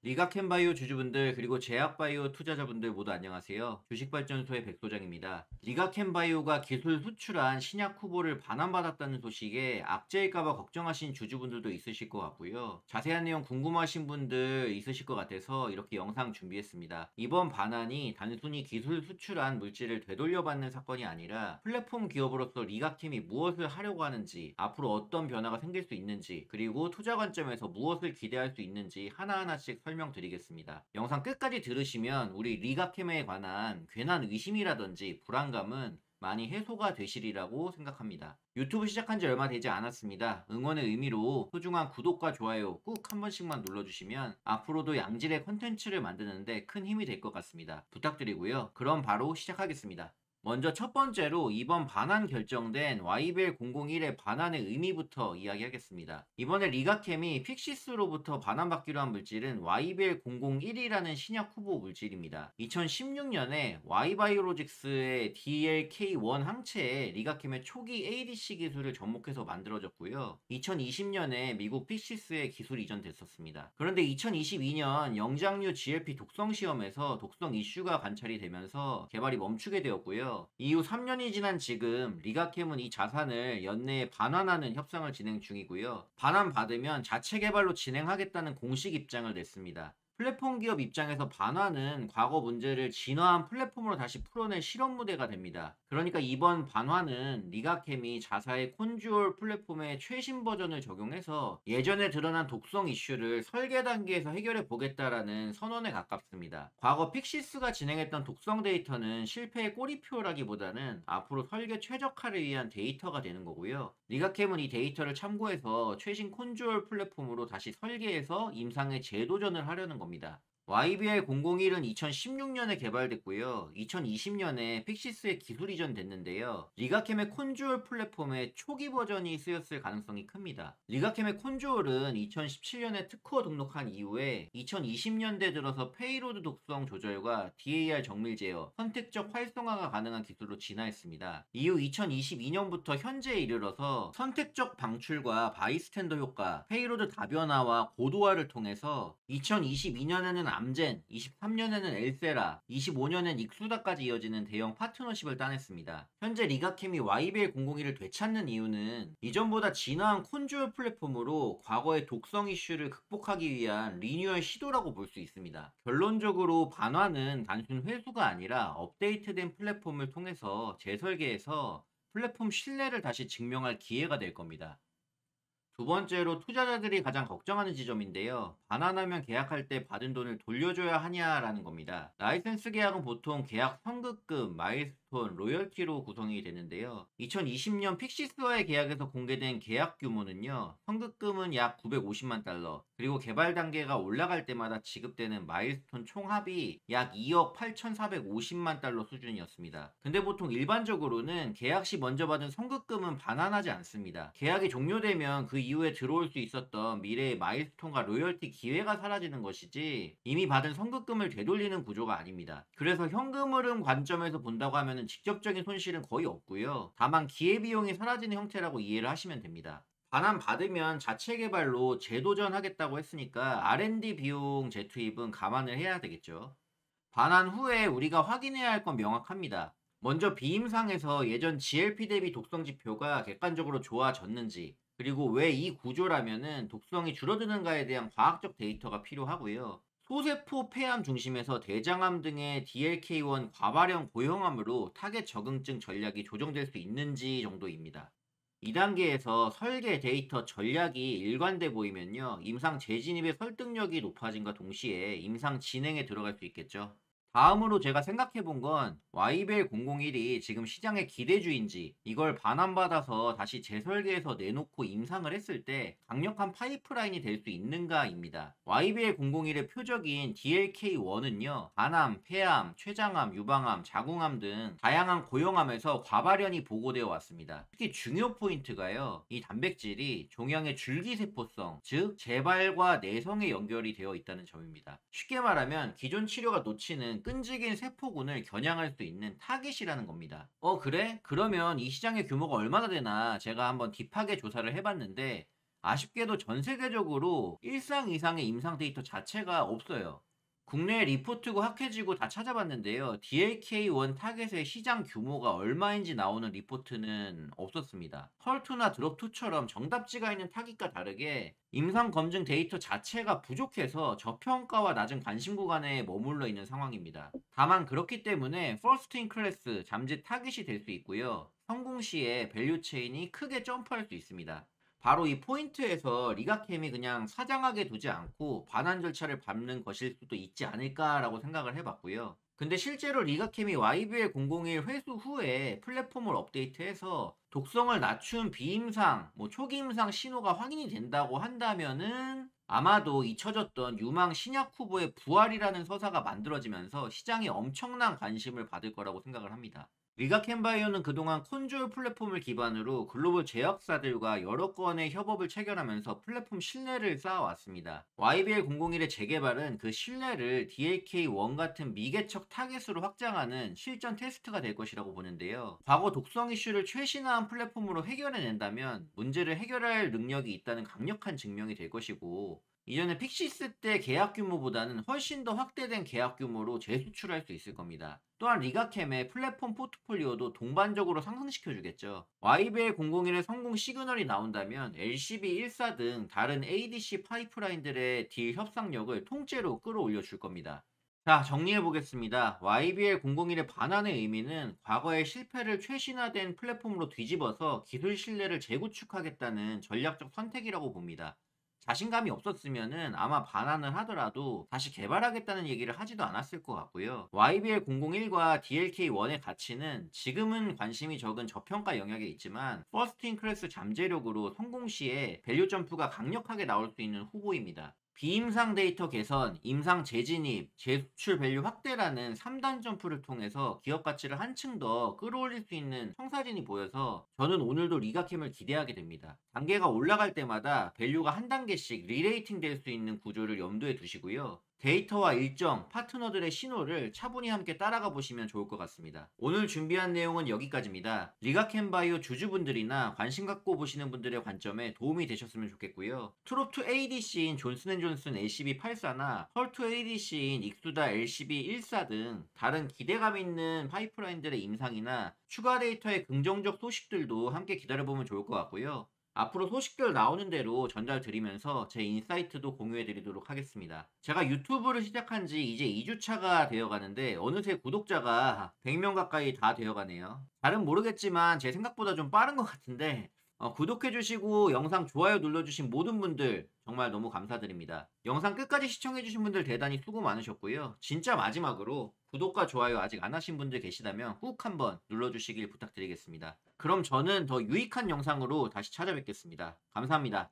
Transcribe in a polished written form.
리가캠바이오 주주분들 그리고 제약바이오 투자자분들 모두 안녕하세요. 주식발전소의 백소장입니다. 리가캠바이오가 기술 수출한 신약 후보를 반환받았다는 소식에 악재일까봐 걱정하신 주주분들도 있으실 것 같고요. 자세한 내용 궁금하신 분들 있으실 것 같아서 이렇게 영상 준비했습니다. 이번 반환이 단순히 기술 수출한 물질을 되돌려받는 사건이 아니라 플랫폼 기업으로서 리가캠이 무엇을 하려고 하는지, 앞으로 어떤 변화가 생길 수 있는지, 그리고 투자 관점에서 무엇을 기대할 수 있는지 하나하나씩 설명드리겠습니다. 영상 끝까지 들으시면 우리 리가캠에 관한 괜한 의심이라든지 불안감은 많이 해소가 되시리라고 생각합니다. 유튜브 시작한 지 얼마 되지 않았습니다. 응원의 의미로 소중한 구독과 좋아요 꾹 한 번씩만 눌러주시면 앞으로도 양질의 컨텐츠를 만드는데 큰 힘이 될 것 같습니다. 부탁드리고요. 그럼 바로 시작하겠습니다. 먼저 첫 번째로 이번 반환 결정된 YBL001의 반환의 의미부터 이야기하겠습니다. 이번에 리가캠이 픽시스로부터 반환받기로 한 물질은 YBL001이라는 신약 후보 물질입니다. 2016년에 Y바이오로직스의 DLK1 항체에 리가캠의 초기 ADC 기술을 접목해서 만들어졌고요. 2020년에 미국 픽시스에 기술 이전됐었습니다. 그런데 2022년 영장류 GLP 독성 시험에서 독성 이슈가 관찰이 되면서 개발이 멈추게 되었고요. 이후 3년이 지난 지금 리가캠은 이 자산을 연내에 반환하는 협상을 진행 중이고요. 반환받으면 자체 개발로 진행하겠다는 공식 입장을 냈습니다. 플랫폼 기업 입장에서 반환은 과거 문제를 진화한 플랫폼으로 다시 풀어낼 실험 무대가 됩니다. 그러니까 이번 반환은 리가캠이 자사의 콘듀얼 플랫폼의 최신 버전을 적용해서 예전에 드러난 독성 이슈를 설계 단계에서 해결해 보겠다라는 선언에 가깝습니다. 과거 픽시스가 진행했던 독성 데이터는 실패의 꼬리표라기보다는 앞으로 설계 최적화를 위한 데이터가 되는 거고요. 리가캠은 이 데이터를 참고해서 최신 콘듀얼 플랫폼으로 다시 설계해서 임상에 재도전을 하려는 겁니다. YBL001은 2016년에 개발됐고요. 2020년에 픽시스에 기술 이전됐는데요. 리가캠의 콘주얼 플랫폼의 초기 버전이 쓰였을 가능성이 큽니다. 리가캠의 콘주얼은 2017년에 특허 등록한 이후에 2020년대 들어서 페이로드 독성 조절과 DAR 정밀 제어, 선택적 활성화가 가능한 기술로 진화했습니다. 이후 2022년부터 현재에 이르러서 선택적 방출과 바이스탠더 효과, 페이로드 다변화와 고도화를 통해서 2022년에는 암젠, 23년에는 엘세라, 25년엔 익수다까지 이어지는 대형 파트너십을 따냈습니다. 현재 리가캠이 YBL001을 되찾는 이유는 이전보다 진화한 콘듀얼 플랫폼으로 과거의 독성 이슈를 극복하기 위한 리뉴얼 시도라고 볼 수 있습니다. 결론적으로 반환은 단순 회수가 아니라 업데이트된 플랫폼을 통해서 재설계해서 플랫폼 신뢰를 다시 증명할 기회가 될 겁니다. 두 번째로 투자자들이 가장 걱정하는 지점인데요. 반환하면 계약할 때 받은 돈을 돌려줘야 하냐라는 겁니다. 라이센스 계약은 보통 계약 선급금, 마일스톤, 로열티로 구성이 되는데요. 2020년 픽시스와의 계약에서 공개된 계약 규모는요. 선급금은 약 950만 달러, 그리고 개발 단계가 올라갈 때마다 지급되는 마일스톤 총합이 약 2억 8,450만 달러 수준이었습니다. 근데 보통 일반적으로는 계약 시 먼저 받은 선급금은 반환하지 않습니다. 계약이 종료되면 그 이후에 들어올 수 있었던 미래의 마일스톤과 로열티 기회가 사라지는 것이지 이미 받은 선급금을 되돌리는 구조가 아닙니다. 그래서 현금 흐름 관점에서 본다고 하면 직접적인 손실은 거의 없고요. 다만 기회비용이 사라지는 형태라고 이해를 하시면 됩니다. 반환 받으면 자체 개발로 재도전하겠다고 했으니까 R&D 비용 재투입은 감안을 해야 되겠죠. 반환 후에 우리가 확인해야 할 건 명확합니다. 먼저 비임상에서 예전 GLP 대비 독성 지표가 객관적으로 좋아졌는지, 그리고 왜 이 구조라면은 독성이 줄어드는가에 대한 과학적 데이터가 필요하고요. 소세포 폐암 중심에서 대장암 등의 DLK1 과발형 고형암으로 타겟 적응증 전략이 조정될 수 있는지 정도입니다. 2단계에서 설계 데이터 전략이 일관돼 보이면요. 임상 재진입의 설득력이 높아짐과 동시에 임상 진행에 들어갈 수 있겠죠. 다음으로 제가 생각해 본 건 YBL 001이 지금 시장의 기대주인지 이걸 반환받아서 다시 재설계해서 내놓고 임상을 했을 때 강력한 파이프라인이 될 수 있는가입니다. YBL 001의 표적인 DLK1은요. 간암, 폐암, 췌장암, 유방암, 자궁암 등 다양한 고형암에서 과발현이 보고되어 왔습니다. 특히 중요 포인트가요. 이 단백질이 종양의 줄기세포성, 즉 재발과 내성에 연결이 되어 있다는 점입니다. 쉽게 말하면 기존 치료가 놓치는 끈질긴 세포군을 겨냥할 수 있는 타깃이라는 겁니다. 그래? 그러면 이 시장의 규모가 얼마나 되나 제가 한번 딥하게 조사를 해봤는데 아쉽게도 전 세계적으로 일상 이상의 임상 데이터 자체가 없어요. 국내 리포트고 학회지고 다 찾아봤는데요. DLK1 타겟의 시장 규모가 얼마인지 나오는 리포트는 없었습니다. 헐2나 드롭2처럼 정답지가 있는 타깃과 다르게 임상 검증 데이터 자체가 부족해서 저평가와 낮은 관심 구간에 머물러 있는 상황입니다. 다만 그렇기 때문에 퍼스트 인 클래스 잠재 타깃이 될 수 있고요. 성공 시에 밸류 체인이 크게 점프할 수 있습니다. 바로 이 포인트에서 리가캠이 그냥 사장하게 두지 않고 반환 절차를 밟는 것일 수도 있지 않을까라고 생각을 해봤고요. 근데 실제로 리가캠이 YBL 001 회수 후에 플랫폼을 업데이트해서 독성을 낮춘 비임상, 초기 임상 신호가 확인이 된다고 한다면은 아마도 잊혀졌던 유망 신약 후보의 부활이라는 서사가 만들어지면서 시장이 엄청난 관심을 받을 거라고 생각을 합니다. 리가켄바이오는 그동안 콘졸 플랫폼을 기반으로 글로벌 제약사들과 여러 건의 협업을 체결하면서 플랫폼 신뢰를 쌓아왔습니다. YBL001의 재개발은 그 신뢰를 DLK1 같은 미개척 타겟으로 확장하는 실전 테스트가 될 것이라고 보는데요. 과거 독성 이슈를 최신화한 플랫폼으로 해결해낸다면 문제를 해결할 능력이 있다는 강력한 증명이 될 것이고, 이전에 픽시스 때 계약 규모보다는 훨씬 더 확대된 계약 규모로 재수출할 수 있을 겁니다. 또한 리가캠의 플랫폼 포트폴리오도 동반적으로 상승시켜주겠죠. YBL001의 성공 시그널이 나온다면 LCB14 등 다른 ADC 파이프라인들의 딜 협상력을 통째로 끌어올려 줄 겁니다. 자, 정리해 보겠습니다. YBL001의 반환의 의미는 과거의 실패를 최신화된 플랫폼으로 뒤집어서 기술 신뢰를 재구축하겠다는 전략적 선택이라고 봅니다. 자신감이 없었으면은 아마 반환을 하더라도 다시 개발하겠다는 얘기를 하지도 않았을 것 같고요. YBL001과 DLK1의 가치는 지금은 관심이 적은 저평가 영역에 있지만 퍼스트 인 클래스 잠재력으로 성공 시에 밸류 점프가 강력하게 나올 수 있는 후보입니다. 비임상 데이터 개선, 임상 재진입, 재수출 밸류 확대라는 3단 점프를 통해서 기업 가치를 한층 더 끌어올릴 수 있는 청사진이 보여서 저는 오늘도 리가캠을 기대하게 됩니다. 단계가 올라갈 때마다 밸류가 한 단계씩 리레이팅 될 수 있는 구조를 염두에 두시고요. 데이터와 일정, 파트너들의 신호를 차분히 함께 따라가 보시면 좋을 것 같습니다. 오늘 준비한 내용은 여기까지입니다. 리가캠바이오 주주분들이나 관심 갖고 보시는 분들의 관점에 도움이 되셨으면 좋겠고요. 트롭2 ADC인 존슨앤존슨 LCB84나 헐2 ADC인 익수다 LCB14 등 다른 기대감 있는 파이프라인들의 임상이나 추가 데이터의 긍정적 소식들도 함께 기다려보면 좋을 것 같고요. 앞으로 소식들 나오는 대로 전달 드리면서 제 인사이트도 공유해 드리도록 하겠습니다. 제가 유튜브를 시작한 지 이제 2주차가 되어 가는데 어느새 구독자가 100명 가까이 다 되어 가네요. 잘은 모르겠지만 제 생각보다 좀 빠른 것 같은데 구독해 주시고 영상 좋아요 눌러 주신 모든 분들 정말 너무 감사드립니다. 영상 끝까지 시청해 주신 분들 대단히 수고 많으셨고요. 진짜 마지막으로 구독과 좋아요 아직 안 하신 분들 계시다면 꾹 한번 눌러 주시길 부탁드리겠습니다. 그럼 저는 더 유익한 영상으로 다시 찾아뵙겠습니다. 감사합니다.